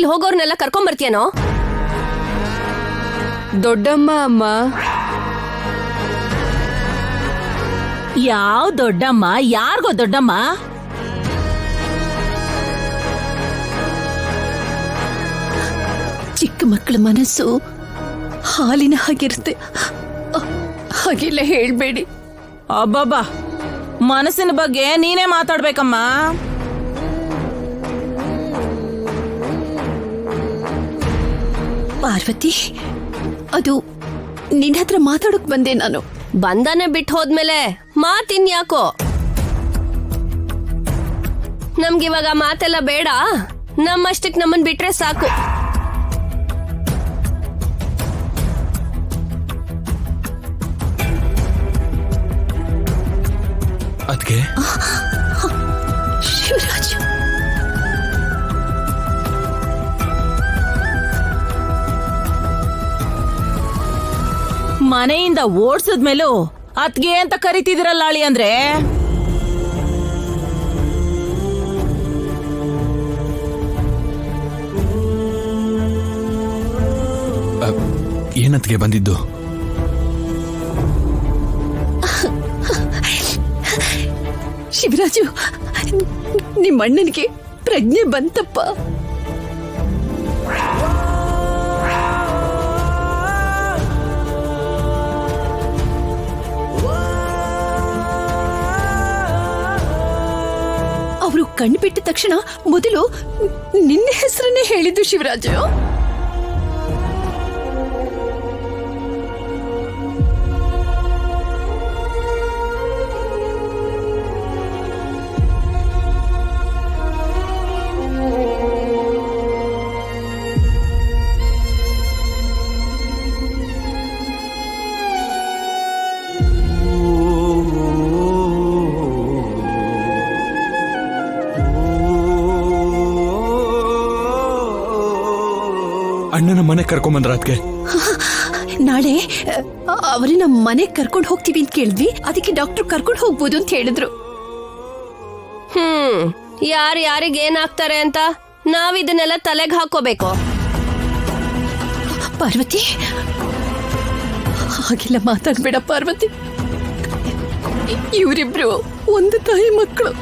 ದಾರಿಲಿ ಹೋಗೋರ್ನೆಲ್ಲ ಕರ್ಕೊಂಡ್ ಬರ್ತೀಯನೋ? ದೊಡ್ಡಮ್ಮ ಅಮ್ಮ. ಯಾವ ದೊಡ್ಡಮ್ಮ? ಯಾರಿಗೋ ದೊಡ್ಡಮ್ಮ? ಚಿಕ್ಕ ಮಕ್ಕಳ ಮನಸ್ಸು ಹಾಲಿನ ಹಾಗಿರುತ್ತೆ, ಹಾಗೆಲ್ಲ ಹೇಳ್ಬೇಡಿ. ಅಬ್ಬಬ್ಬಾ, ಮನಸ್ಸಿನ ಬಗ್ಗೆ ನೀನೇ ಮಾತಾಡ್ಬೇಕಮ್ಮ. ಪಾರ್ವತಿ, ಅದು ನಿನ್ನ ಹತ್ರ ಮಾತಾಡೋಕ್ ಬಂದೆ ನಾನು. ಬಂದನೆ ಬಿಟ್ಟು ಹೋದ್ಮೇಲೆ ಮಾತಿನ್ಯಾಕೋ? ನಮ್ಗಿವಾಗ ಮಾತೆಲ್ಲ ಬೇಡ, ನಮ್ಮಷ್ಟಕ್ಕೆ ನಮ್ಮನ್ ಬಿಟ್ರೆ ಸಾಕು. ಅದ್ಕೆ ಶಿವರಾಜ್, ಮನೆಯಿಂದ ಓಡ್ಸದ್ಮೇಲೂ ಅತ್ಗೆ ಅಂತ ಕರಿತಿದಿರಲ್ಲ ಅಳಿ ಅಂದ್ರೆ. ಏನತ್ಗೆ ಬಂದಿದ್ದು? ಶಿವರಾಜು, ನಿಮ್ಮ ಅಣ್ಣನಿಗೆ ಪ್ರಜ್ಞೆ ಬಂತಪ್ಪ. ಅವರು ಕಣ್ಣು ಬಿಟ್ಟ ತಕ್ಷಣ ಮೊದಲು ನಿನ್ನ ಹೆಸರನ್ನೇ ಹೇಳಿದ್ದು ಶಿವರಾಜು. ಅಣ್ಣನ ಮನೆ ಕರ್ಕೊಂಬಂದ್ರ ಅದ್ಕೆ? ನಾಳೆ ಅವರನ್ನ ಮನೆಗೆ ಕರ್ಕೊಂಡು ಹೋಗ್ತೀವಿ ಅಂತ ಕೇಳಿದ್ವಿ, ಅದಕ್ಕೆ ಡಾಕ್ಟರ್ ಕರ್ಕೊಂಡು ಹೋಗ್ಬೋದು ಅಂತ ಹೇಳಿದ್ರು. ಯಾರಿಗೆ ಏನಾಗ್ತಾರೆ ಅಂತ ನಾವಿದನ್ನೆಲ್ಲ ತಲೆಗೆ ಹಾಕೋಬೇಕು. ಪಾರ್ವತಿ, ಹಾಗೆಲ್ಲ ಮಾತಾಡ್ಬೇಡ ಪಾರ್ವತಿ. ಇವರಿಬ್ರು ಒಂದು ತಾಯಿ ಮಕ್ಕಳು.